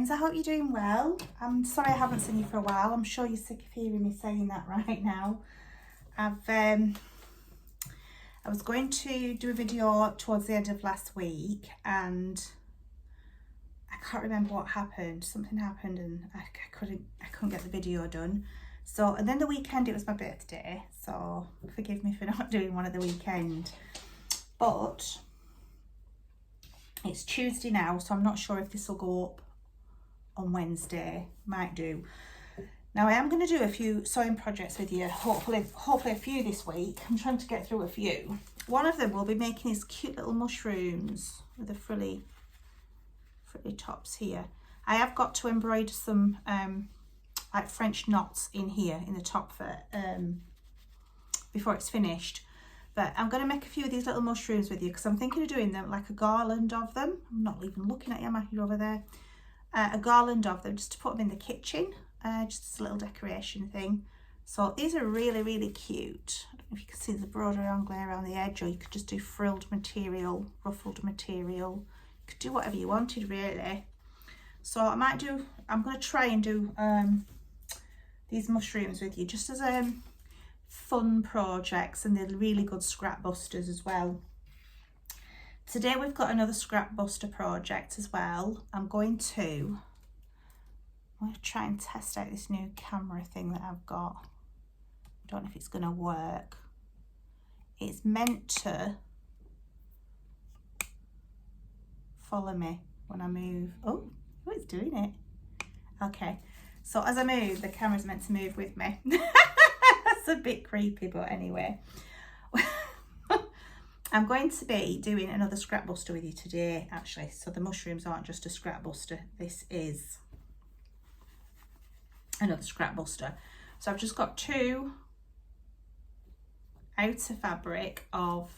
friends, I hope you're doing well. I'm sorry I haven't seen you for a while. I'm sure you're sick of hearing me saying that right now. I was going to do a video towards the end of last week and I can't remember what happened. Something happened and I couldn't get the video done. So, and then the weekend, it was my birthday, so forgive me for not doing one at the weekend. But it's Tuesday now, so I'm not sure if this will go up on Wednesday. Might do. Now I am going to do a few sewing projects with you, hopefully a few this week. I'm trying to get through a few. One of them will be making these cute little mushrooms with the frilly tops here. I have got to embroider some like French knots in here in the top for before it's finished. But I'm going to make a few of these little mushrooms with you because I'm thinking of doing them like a garland of them. I'm not even looking at you, am I? You're over there. A garland of them just to put them in the kitchen, just as a little decoration thing. So these are really, really cute. I don't know if you can see the broderie anglais around the edge, or you could just do frilled material, ruffled material. You could do whatever you wanted really. So I'm going to try and do these mushrooms with you just as fun projects, and they're really good scrap busters as well. Today we've got another scrap buster project as well. I'm going to try and test out this new camera thing that I've got. I don't know if it's going to work. It's meant to follow me when I move. Oh, it's doing it. Okay, so as I move, the camera's meant to move with me. That's a bit creepy, but anyway. I'm going to be doing another scrap buster with you today, actually. So the mushrooms aren't just a scrap buster. This is another scrap buster. So I've just got two outer fabric of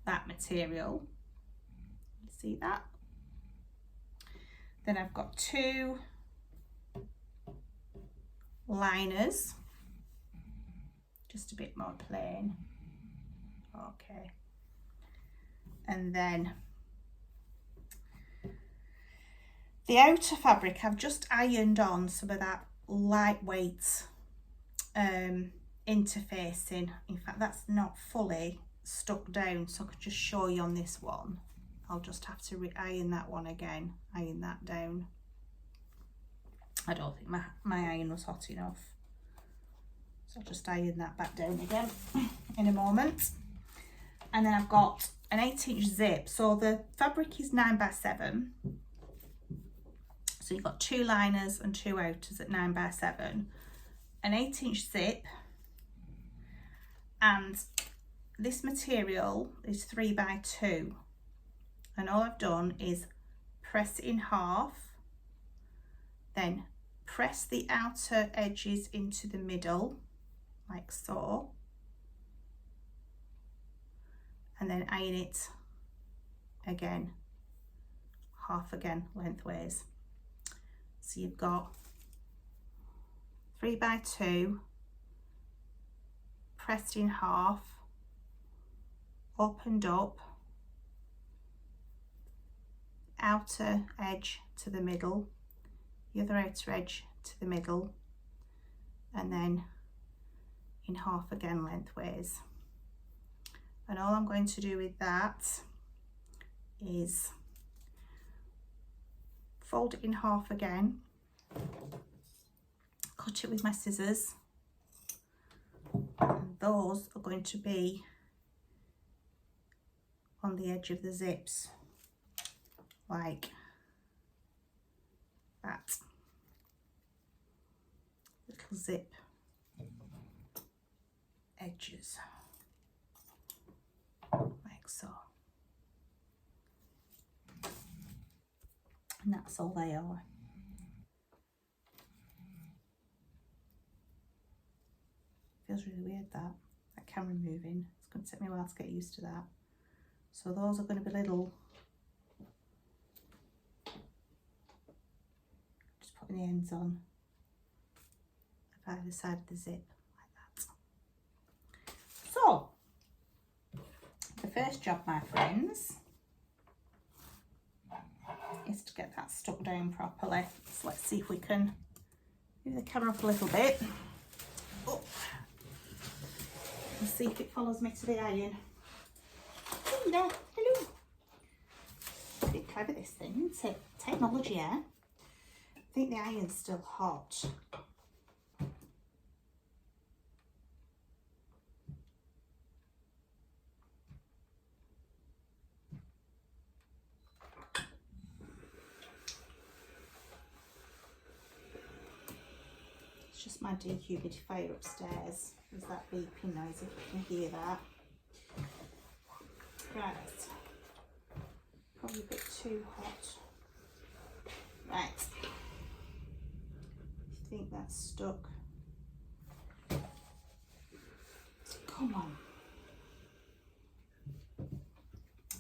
that material. See that? Then I've got two liners, just a bit more plain. Okay. And then the outer fabric, I've just ironed on some of that lightweight interfacing. In fact, that's not fully stuck down, so I could just show you on this one. I'll just have to re-iron that one again, iron that down. I don't think my iron was hot enough, so I'll just iron that back down again in a moment. And then I've got an 8-inch zip. So the fabric is 9x7. So you've got two liners and two outers at 9x7. An 8-inch zip. And this material is 3x2. And all I've done is press it in half. Then press the outer edges into the middle, like so. And then iron it again, half again lengthways. So you've got 3x2, pressed in half, opened up, outer edge to the middle, the other outer edge to the middle, and then in half again lengthways. And all I'm going to do with that is fold it in half again, cut it with my scissors, and those are going to be on the edge of the zips, like that. Little zip edges. Like so. And that's all they are. Feels really weird that camera moving. It's going to take me a while to get used to that. So those are going to be little, just putting the ends on either side of the zip like that. So the first job, my friends, is to get that stuck down properly. So let's see if we can move the camera up a little bit. Oh. And see if it follows me to the iron. Hello, hello. It's a bit clever, this thing, isn't it? Technology, yeah? I think the iron's still hot. It's just my dehumidifier upstairs. There's that beeping noise, if you can hear that. Right. Probably a bit too hot. Right. I think that's stuck. Come on.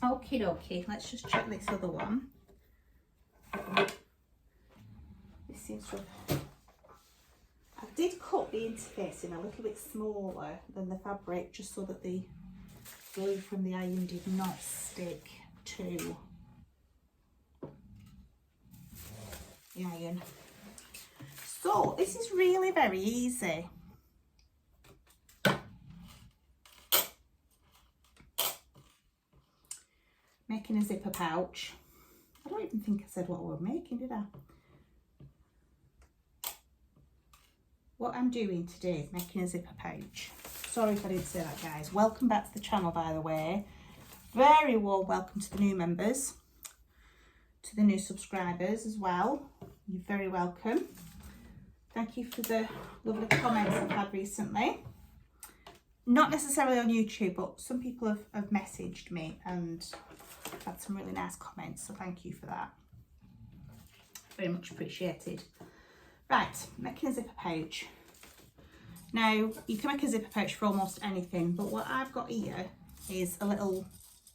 Okie dokie, let's just check this other one. This seems to have... I did cut the interfacing a little bit smaller than the fabric just so that the glue from the iron did not stick to the iron. So this is really very easy. Making a zipper pouch. I don't even think I said what I was making, did I? What I'm doing today is making a zipper pouch. Sorry if I didn't say that, guys. Welcome back to the channel, by the way. Very warm welcome to the new members, to the new subscribers as well. You're very welcome. Thank you for the lovely comments I've had recently. Not necessarily on YouTube, but some people have messaged me and had some really nice comments, so thank you for that. Very much appreciated. Right, making a zipper pouch. Now, you can make a zipper pouch for almost anything, but what I've got here is a little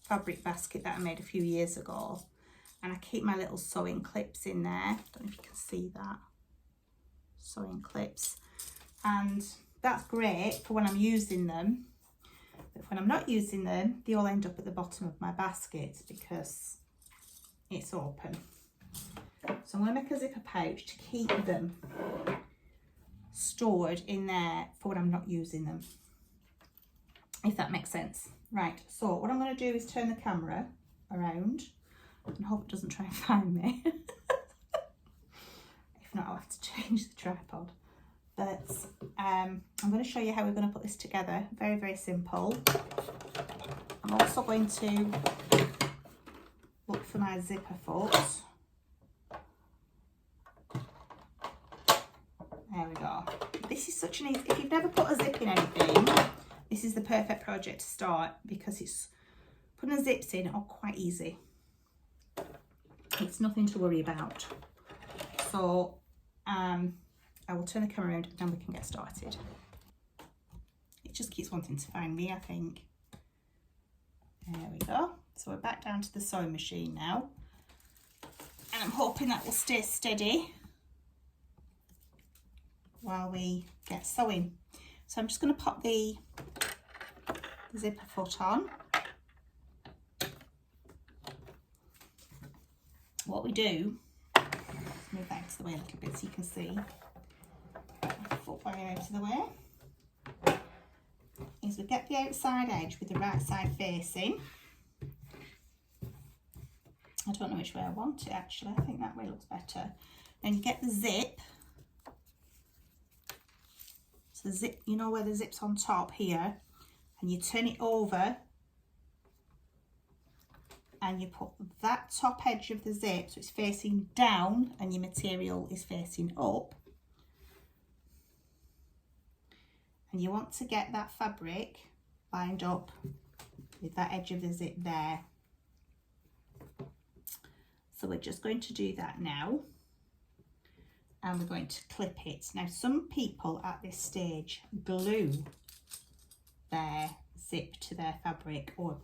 fabric basket that I made a few years ago, and I keep my little sewing clips in there. I don't know if you can see that. Sewing clips. And that's great for when I'm using them, but when I'm not using them, they all end up at the bottom of my basket because it's open. So I'm going to make a zipper pouch to keep them stored in there for when I'm not using them, if that makes sense. Right, so what I'm going to do is turn the camera around and hope it doesn't try and find me. If not, I'll have to change the tripod. But I'm going to show you how we're going to put this together. Very, very simple. I'm also going to look for my zipper foot. There we go. This is such an easy, if you've never put a zip in anything, this is the perfect project to start because it's putting the zips in are quite easy. It's nothing to worry about. So I will turn the camera around and then we can get started. It just keeps wanting to find me, I think. There we go. So we're back down to the sewing machine now. And I'm hoping that will stay steady while we get sewing. So I'm just going to pop the zipper foot on. What we do, let's move that out of the way a little bit so you can see. Foot way out of the way. Is we get the outside edge with the right side facing. I don't know which way I want it actually. I think that way looks better. And you get the zip. So the zip, you know where the zip's on top here, and you turn it over and you put that top edge of the zip so it's facing down and your material is facing up. And you want to get that fabric lined up with that edge of the zip there. So we're just going to do that now. And we're going to clip it. Now, some people at this stage glue their zip to their fabric, or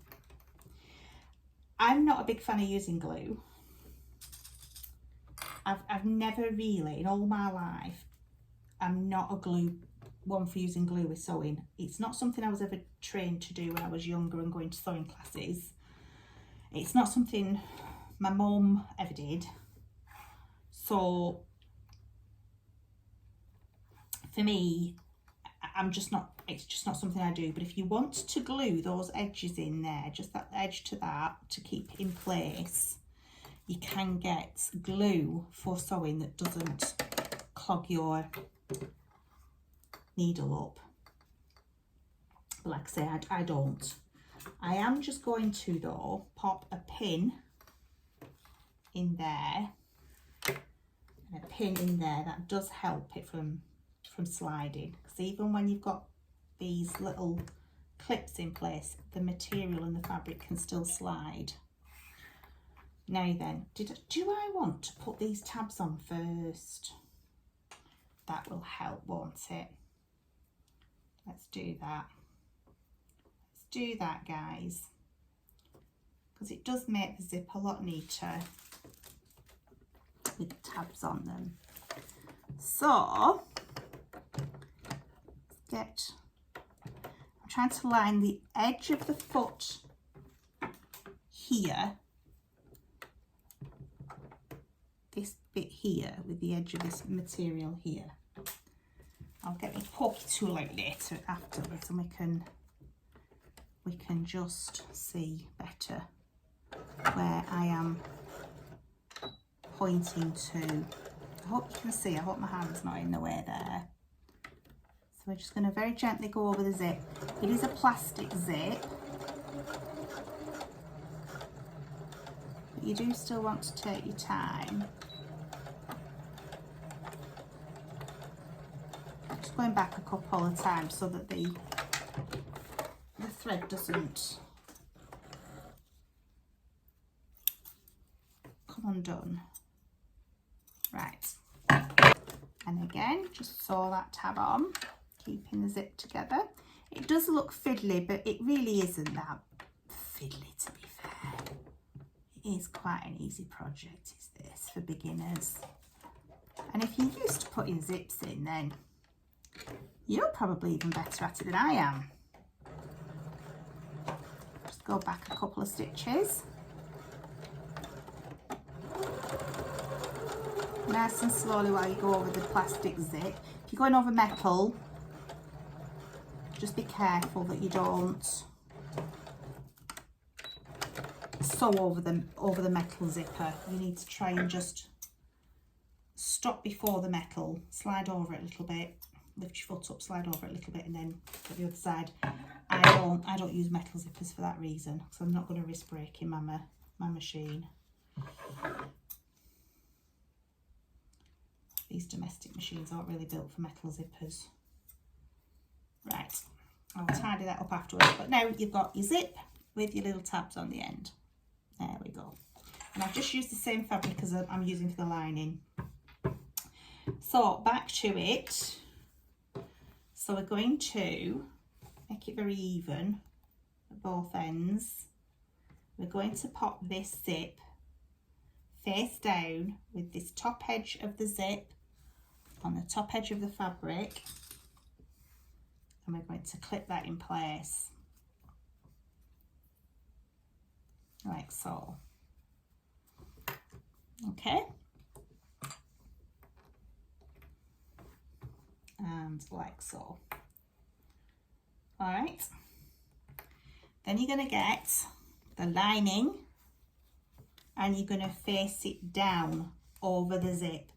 I'm not a big fan of using glue. I've never really, in all my life, I'm not a one for using glue with sewing. It's not something I was ever trained to do when I was younger and going to sewing classes. It's not something my mum ever did. So for me, it's just not something I do. But if you want to glue those edges in there, just that edge to that, to keep it in place, you can get glue for sewing that doesn't clog your needle up. But like I say, I don't. I am just going to, though, pop a pin in there and a pin in there. That does help it from sliding, because even when you've got these little clips in place, the material and the fabric can still slide. Now then, do I want to put these tabs on first? That will help, won't it? Let's do that. Let's do that, guys, because it does make the zip a lot neater with the tabs on them. So I'm trying to line the edge of the foot here, this bit here, with the edge of this material here. I'll get my pokey tool out later afterwards, and we can just see better where I am pointing to. I hope you can see. I hope my hand's not in the way there. So we're just going to very gently go over the zip. It is a plastic zip, but you do still want to take your time. Just going back a couple of times so that the thread doesn't come undone. Right, and again, just sew that tab on, keeping the zip together. It does look fiddly, but it really isn't that fiddly, to be fair. It is quite an easy project, is this, for beginners. And if you're used to putting zips in, then you're probably even better at it than I am. Just go back a couple of stitches. Nice and slowly while you go over the plastic zip. If you're going over metal, just be careful that you don't sew over the metal zipper. You need to try and just stop before the metal, slide over it a little bit, lift your foot up, slide over it a little bit, and then go the other side. I don't use metal zippers for that reason, because I'm not going to risk breaking my machine. These domestic machines aren't really built for metal zippers. Right, I'll tidy that up afterwards. But now you've got your zip with your little tabs on the end. There we go. And I've just used the same fabric as I'm using for the lining. So back to it. So we're going to make it very even at both ends. We're going to pop this zip face down with this top edge of the zip on the top edge of the fabric, and we're going to clip that in place like so. Okay, and like so. All right, then you're going to get the lining and you're going to face it down over the zip,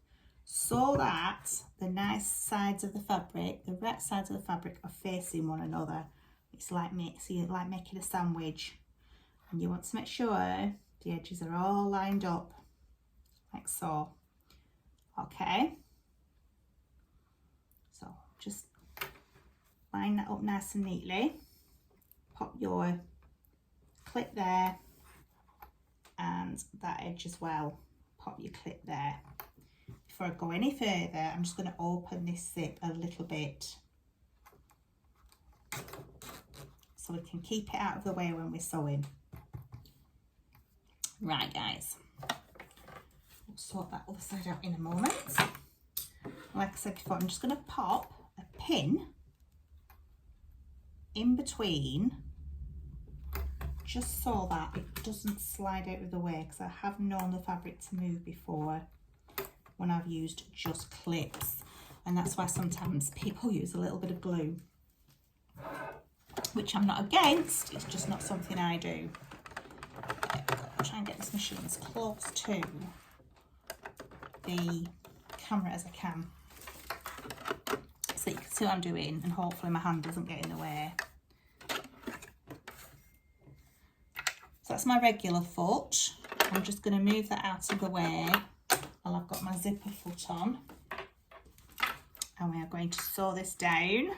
so that the nice sides of the fabric, the right sides of the fabric, are facing one another. It's like making a sandwich, and you want to make sure the edges are all lined up like so. Okay, so just line that up nice and neatly, pop your clip there, and that edge as well, pop your clip there. Before I go any further, I'm just going to open this zip a little bit so we can keep it out of the way when we're sewing. Right, guys, we'll sort that other side out in a moment. Like I said before, I'm just going to pop a pin in between, just so that it doesn't slide out of the way, because I have known the fabric to move before when I've used just clips, and that's why sometimes people use a little bit of glue, which I'm not against, it's just not something I do. I'll try and get this machine as close to the camera as I can, so you can see what I'm doing, and hopefully my hand doesn't get in the way. So that's my regular foot. I'm just going to move that out of the way while I've got my zipper foot on, and we are going to sew this down.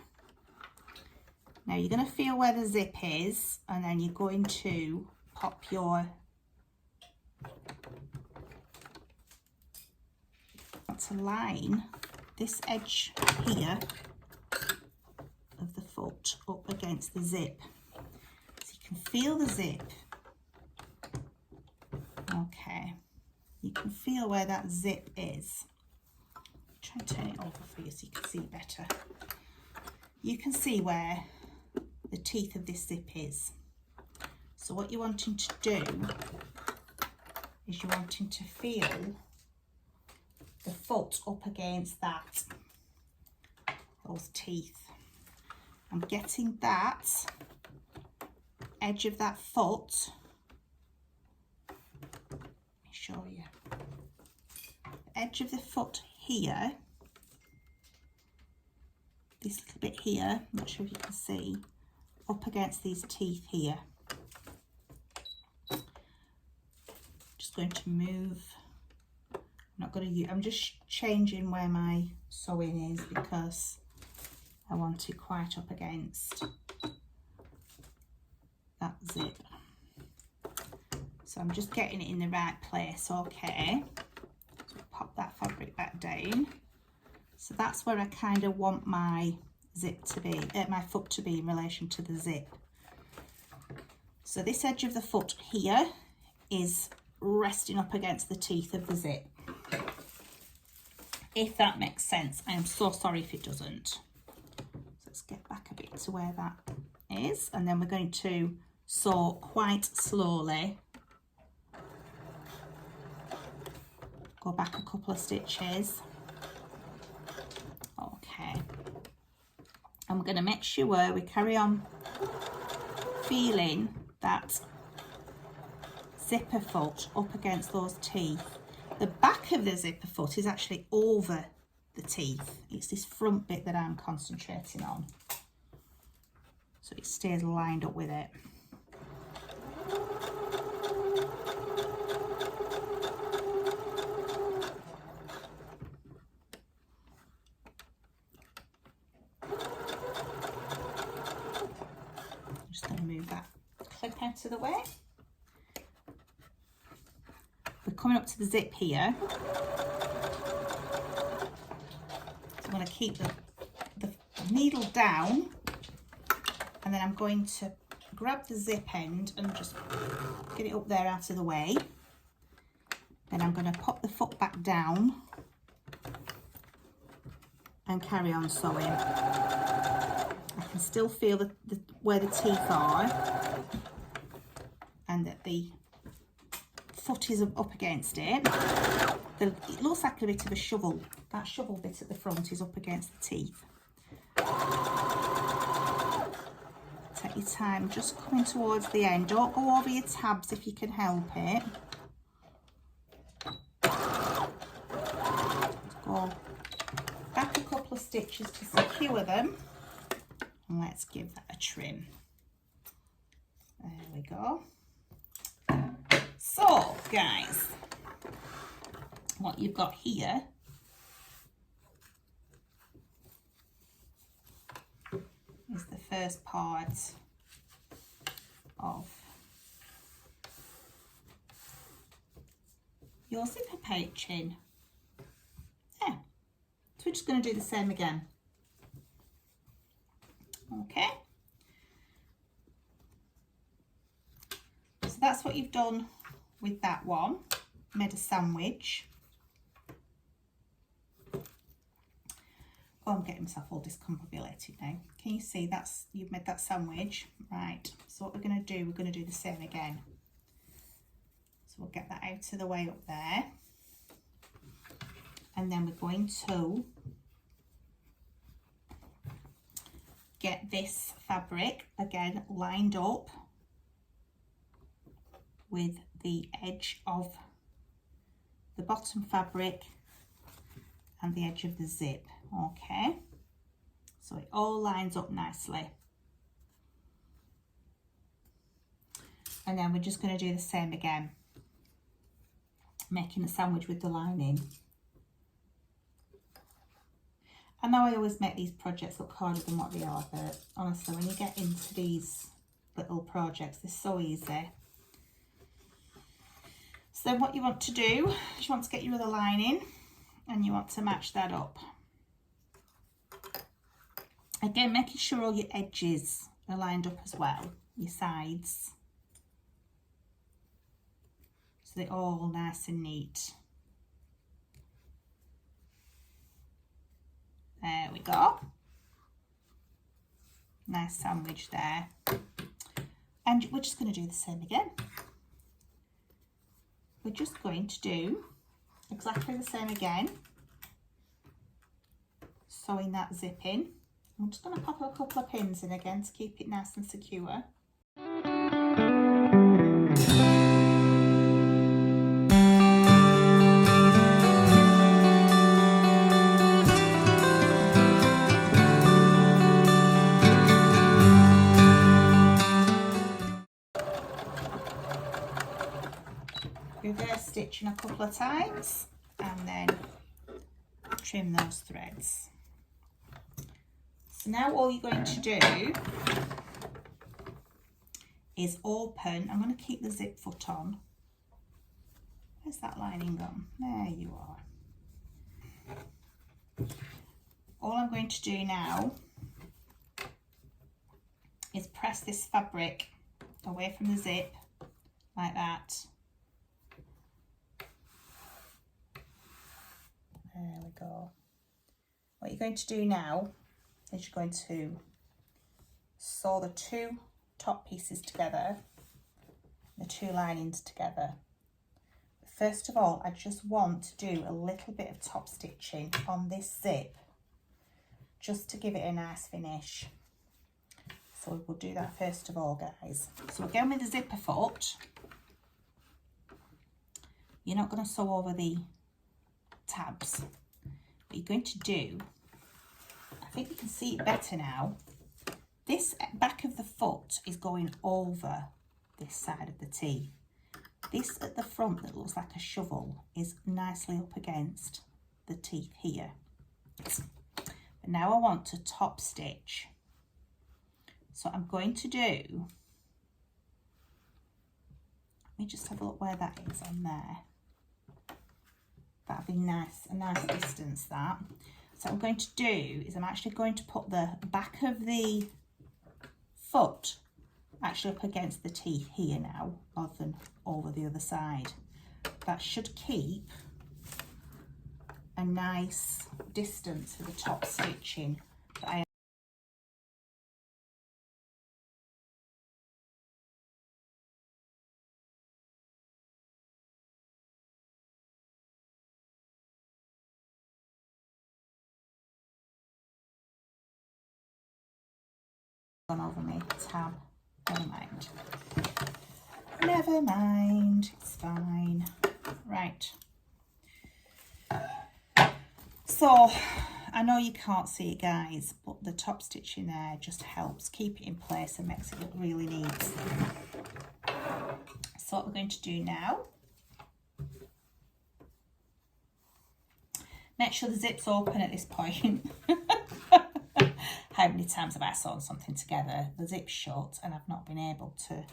Now you're going to feel where the zip is, and then you're going to pop your to line this edge here of the foot up against the zip, so you can feel the zip. Okay, you can feel where that zip is. Try and turn it over for you so you can see better. You can see where the teeth of this zip is. So what you're wanting to do is you're wanting to feel the foot up against that, those teeth. I'm getting that edge of that foot. Let me show you. The edge of the foot here, this little bit here, I'm not sure if you can see, up against these teeth here. Just going to move. I'm not going to use, I'm just changing where my sewing is because I want it quite up against that zip. So I'm just getting it in the right place. Okay, so pop that fabric back down. So that's where I kind of want my zip to be, my foot to be in relation to the zip. So this edge of the foot here is resting up against the teeth of the zip. If that makes sense. I am so sorry if it doesn't. So let's get back a bit to where that is, and then we're going to sew quite slowly. Go back a couple of stitches. Okay. I'm going to make sure we carry on feeling that zipper foot up against those teeth. The back of the zipper foot is actually over the teeth. It's this front bit that I'm concentrating on, so it stays lined up with it. I'm just going to move that clip out of the way. We're coming up to the zip here. So I'm going to keep the needle down, and then I'm going to grab the zip end and just get it up there out of the way. Then I'm going to pop the foot back down and carry on sewing. I can still feel where the teeth are, and that the foot is up against it. It looks like a bit of a shovel. That shovel bit at the front is up against the teeth. Take your time, just coming towards the end. Don't go over your tabs if you can help it. Just go back a couple of stitches to secure them, and let's give that a trim. There we go. So guys, what you've got here is the first part of your zipper patching. Yeah, so we're just going to do the same again. Okay, so that's what you've done with that one. Made a sandwich. Oh, I'm getting myself all discombobulated now. Can you see you've made that sandwich? Right, so what we're going to do, we're going to do the same again. So we'll get that out of the way up there, and then we're going to get this fabric again lined up with the edge of the bottom fabric and the edge of the zip. Okay, so it all lines up nicely. And then we're just going to do the same again, making a sandwich with the lining. I know I always make these projects look harder than what they are, but honestly, when you get into these little projects, they're so easy. So then what you want to do is you want to get your other lining and you want to match that up. Again, making sure all your edges are lined up as well, your sides. So they're all nice and neat. There we go. Nice sandwich there. And we're just going to do the same again. We're just going to do exactly the same again. Sewing that zip in. I'm just going to pop a couple of pins in again to keep it nice and secure. Reverse stitching a couple of times and then trim those threads. So now all you're going to do is open. I'm going to keep the zip foot on. Where's that lining gone? There you are. All I'm going to do now is press this fabric away from the zip like that. There we go. What you're going to do now is you're going to sew the two top pieces together, the two linings together. But first of all, I just want to do a little bit of top stitching on this zip, just to give it a nice finish. So we'll do that first of all, guys. So we're going with the zipper foot. You're not going to sew over the tabs. What you're going to do, I think you can see it better now, this back of the foot is going over this side of the tee. This at the front that looks like a shovel is nicely up against the teeth here. But now I want to top stitch. So I'm going to do, let me just have a look where that is on there. That'd be nice, a nice distance that. So what I'm going to do is I'm actually going to put the back of the foot actually up against the teeth here now, rather than over the other side. That should keep a nice distance for the top stitching that I gone over my tab. Never mind, it's fine. Right, so I know you can't see it, guys, but the top stitching there just helps keep it in place and makes it look really neat. So what we're going to do now, make sure the zip's open at this point. How many times have I sewn something together, the zip's shut, and I've not been able to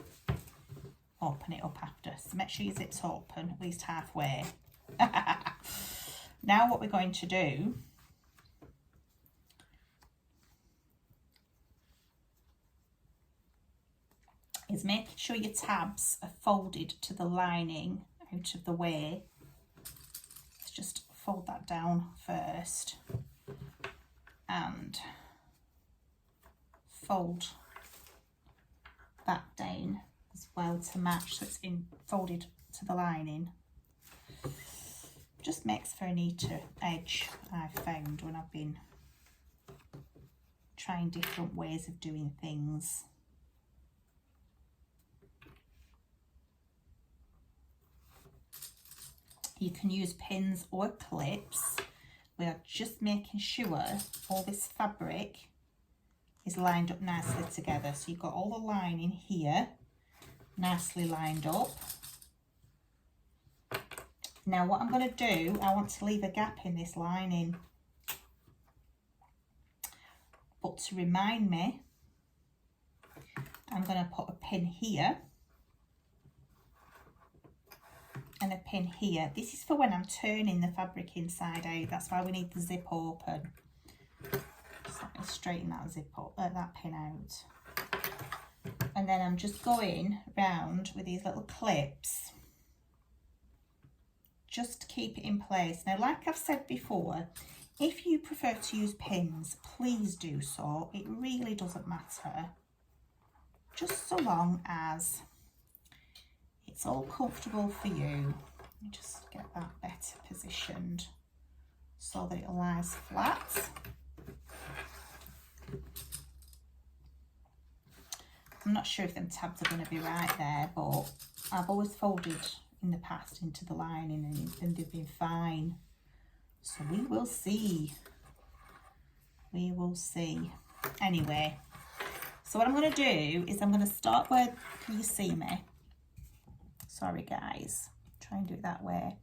open it up after? So make sure your zip's open, at least halfway. Now what we're going to do is making sure your tabs are folded to the lining out of the way. Let's just fold that down first and fold that down as well to match, so it's in folded to the lining. Just makes for a neater edge, I've found, when I've been trying different ways of doing things. You can use pins or clips. We are just making sure all this fabric is lined up nicely together. So you've got all the lining here nicely lined up. Now what I'm going to do, I want to leave a gap in this lining. But to remind me, I'm going to put a pin here and a pin here. This is for when I'm turning the fabric inside out. That's why we need the zip open. Just let me straighten that zip up, that pin out. And then I'm just going round with these little clips just to keep it in place. Now, like I've said before, if you prefer to use pins, please do so. It really doesn't matter. Just so long as it's all comfortable for you. Let me just get that better positioned so that it lies flat. I'm not sure if them tabs are going to be right there, but I've always folded in the past into the lining and they've been fine. So we will see. We will see. Anyway, so what I'm going to do is I'm going to start where, can you see me? Sorry guys, try and do it that way.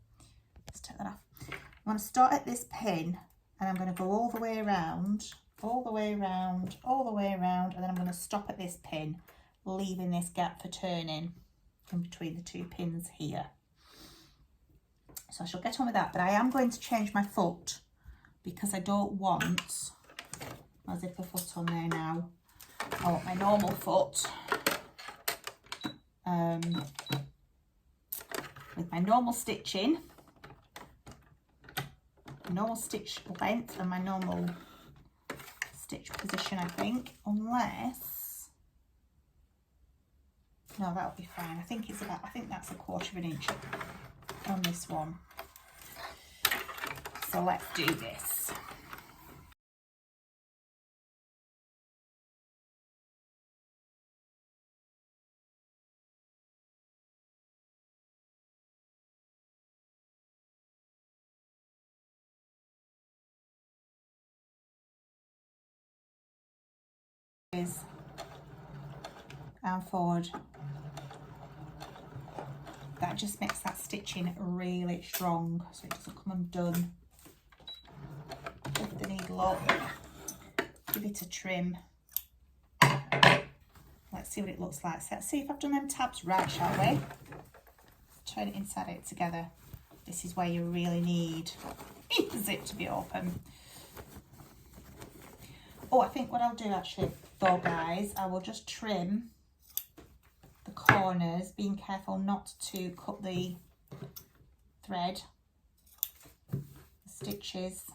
Let's take that off. I'm going to start at this pin and I'm going to go all the way around, all the way around, all the way around, and then I'm going to stop at this pin, leaving this gap for turning in between the two pins here. So I shall get on with that, but I am going to change my foot because I don't want my zipper foot on there now. I want my normal foot. With my normal stitching, normal stitch length and my normal stitch position, I think, unless, no, that'll be fine. I think it's about, I think that's 1/4 inch on this one. So let's do this. And forward. That just makes that stitching really strong so it doesn't come undone. Lift the needle up, give it a trim. Let's see what it looks like. So let's see if I've done them tabs right, shall we? Turn it inside out together. This is where you really need the zip to be open. Oh, I think what I'll do actually though, guys, I will just trim the corners, being careful not to cut the thread, the stitches.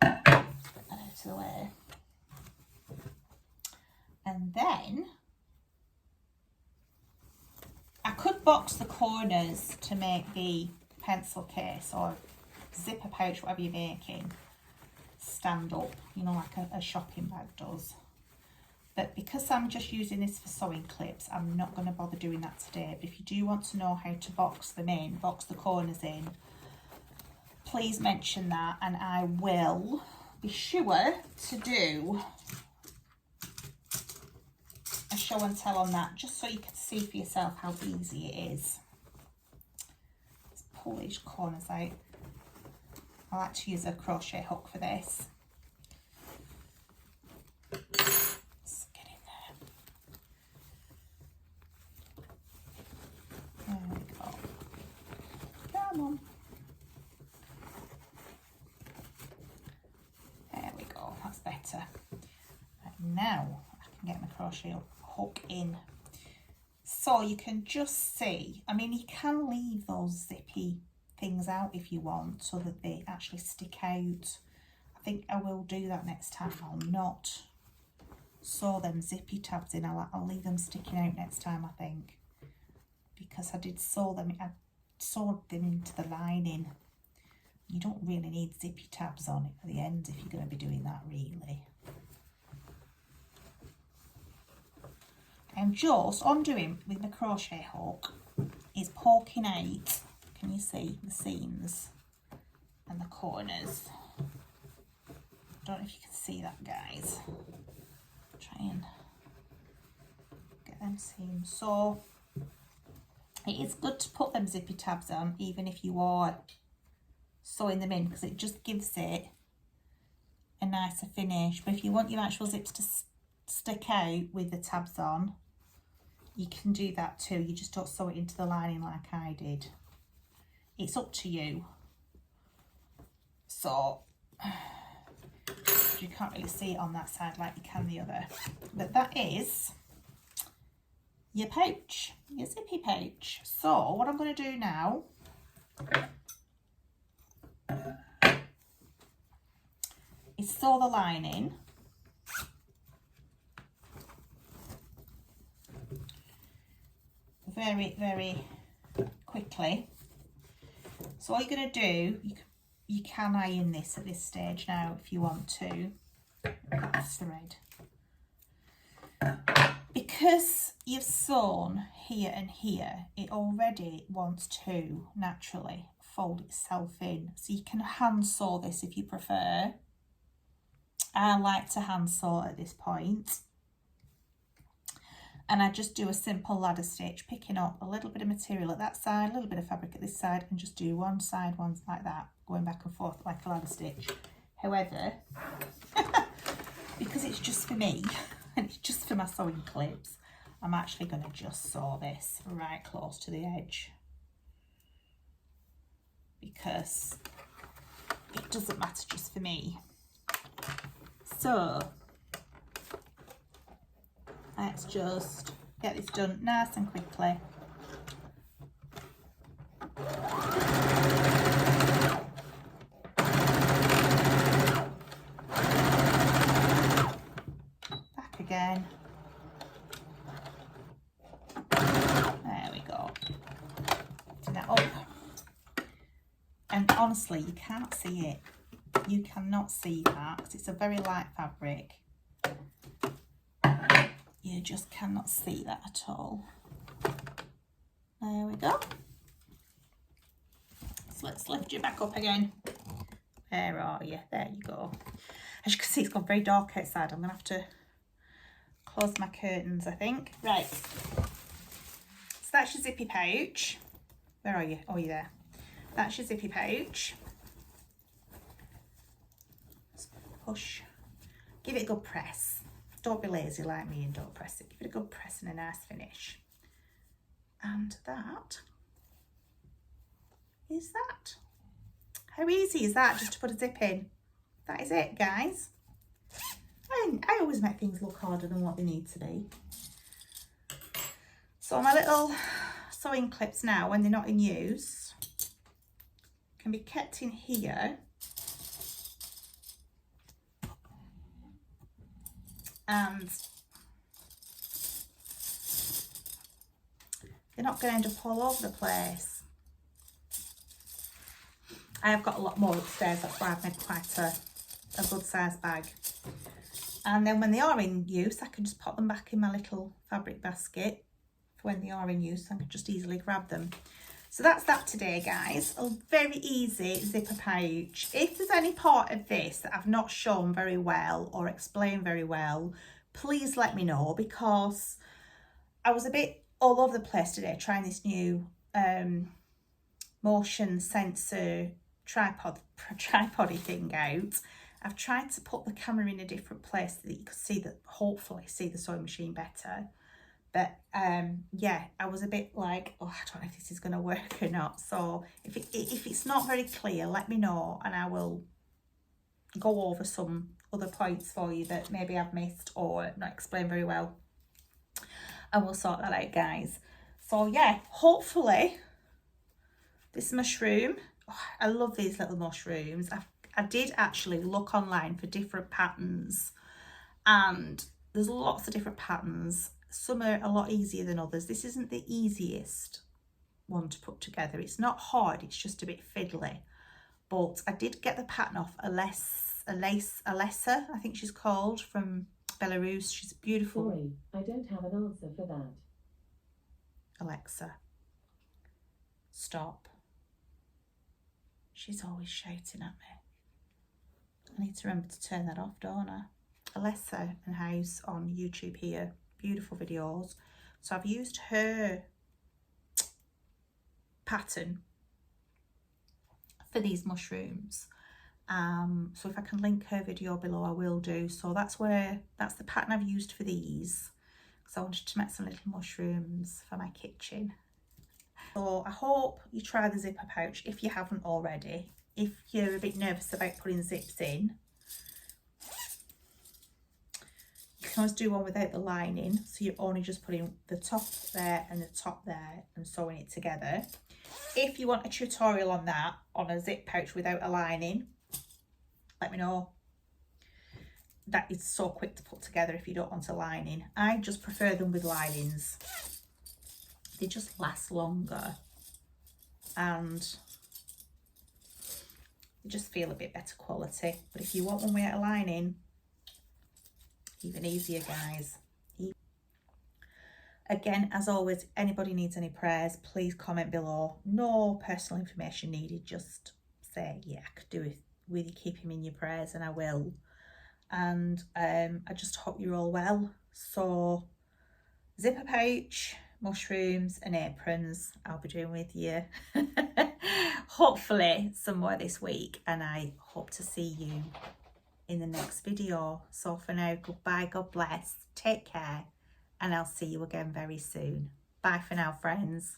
Get that out of the way. And then I could box the corners to make the pencil case or zipper pouch, whatever you're making, stand up, you know, like a shopping bag does. But because I'm just using this for sewing clips, I'm not going to bother doing that today. But if you do want to know how to box them in, box the corners in, please mention that and I will be sure to do a show and tell on that, just so you can see for yourself how easy it is. Let's pull these corners out. I like to use a crochet hook for this. Let's get in there. There we go. Come on. There we go, that's better. Right, now I can get my crochet hook in. So you can just see, I mean, you can leave those zippy things out if you want so that they actually stick out. I think I will do that next time. I'll not sew them zippy tabs in. I'll leave them sticking out next time, I think, because I did sew them. I sewed them into the lining You don't really need zippy tabs on it at the end if you're going to be doing that, really. I'm just undoing with my crochet hook is poking out, can you see the seams and the corners? I don't know if you can see that, guys. Try and get them seams. So it is good to put them zippy tabs on even if you are sewing them in, because it just gives it a nicer finish. But if you want your actual zips to stick out with the tabs on, you can do that too. You just don't sew it into the lining like I did. It's up to you. So you can't really see it on that side like you can the other. But that is your pouch, your zippy pouch. So what I'm going to do now is sew the lining. Very quickly. So all you're going to do, you can iron this at this stage now if you want to. That's thread. Because you've sewn here and here, it already wants to naturally fold itself in. So you can hand sew this if you prefer. I like to hand sew at this point. And I just do a simple ladder stitch, picking up a little bit of material at that side, a little bit of fabric at this side, and just do one side, one like that, going back and forth like a ladder stitch. However, because it's just for me, and it's just for my sewing clips, I'm actually going to just sew this right close to the edge. Because it doesn't matter just for me. So let's just get this done nice and quickly. Back again. There we go. Do that up. And honestly, you can't see it. You cannot see that because it's a very light fabric. You just cannot see that at all. There we go. So let's lift you back up again. Where are you? There you go. As you can see, it's gone very dark outside. I'm going to have to close my curtains, I think. Right. So that's your zippy pouch. Where are you? Oh, you're there. That's your zippy pouch. Just push. Give it a good press. Don't be lazy like me and don't press it. Give it a good press and a nice finish. And that is that. How easy is that, just to put a zip in? That is it, guys. I always make things look harder than what they need to be. So my little sewing clips now, when they're not in use, can be kept in here. And they're not going to end up all over the place. I have got a lot more upstairs, that's why I've made quite a good size bag. And then when they are in use, I can just pop them back in my little fabric basket for when they are in use. I can just easily grab them. So that's that today, guys. A very easy zipper pouch. If there's any part of this that I've not shown very well or explained very well, please let me know, because I was a bit all over the place today trying this new motion sensor tripody thing out. I've tried to put the camera in a different place so that you could see that, hopefully see the sewing machine better. But yeah, I was a bit like, oh, I don't know if this is going to work or not. So if it's not very clear, let me know and I will go over some other points for you that maybe I've missed or not explained very well. And we'll sort that out, guys. So yeah, hopefully this mushroom, oh, I love these little mushrooms. I did actually look online for different patterns, and there's lots of different patterns. Some are a lot easier than others. This isn't the easiest one to put together. It's not hard, it's just a bit fiddly. but I did get the pattern off Alessa, I think she's called, from Belarus. She's beautiful. Sorry, I don't have an answer for that. Alexa, stop. She's always shouting at me. I need to remember to turn that off, don't I? Alessa and House on YouTube here. Beautiful videos. So I've used her pattern for these mushrooms. So if I can link her video below, I will do. So that's the pattern I've used for these, because I wanted to make some little mushrooms for my kitchen. So I hope you try the zipper pouch if you haven't already. If you're a bit nervous about putting zips in, you can always do one without the lining. So you're only just putting the top there and the top there and sewing it together. If you want a tutorial on that, on a zip pouch without a lining, let me know. That is so quick to put together if you don't want a lining. I just prefer them with linings. They just last longer and they just feel a bit better quality. But if you want one without a lining, even easier, guys. Again, as always, if anybody needs any prayers, please comment below. No personal information needed, just say, yeah, I could do it with you, keep him in your prayers, and I will. And I just hope you're all well. So zipper pouch, mushrooms and aprons I'll be doing with you hopefully somewhere this week, and I hope to see you in the next video. So for now, goodbye, God bless, take care, and I'll see you again very soon. Bye for now, friends.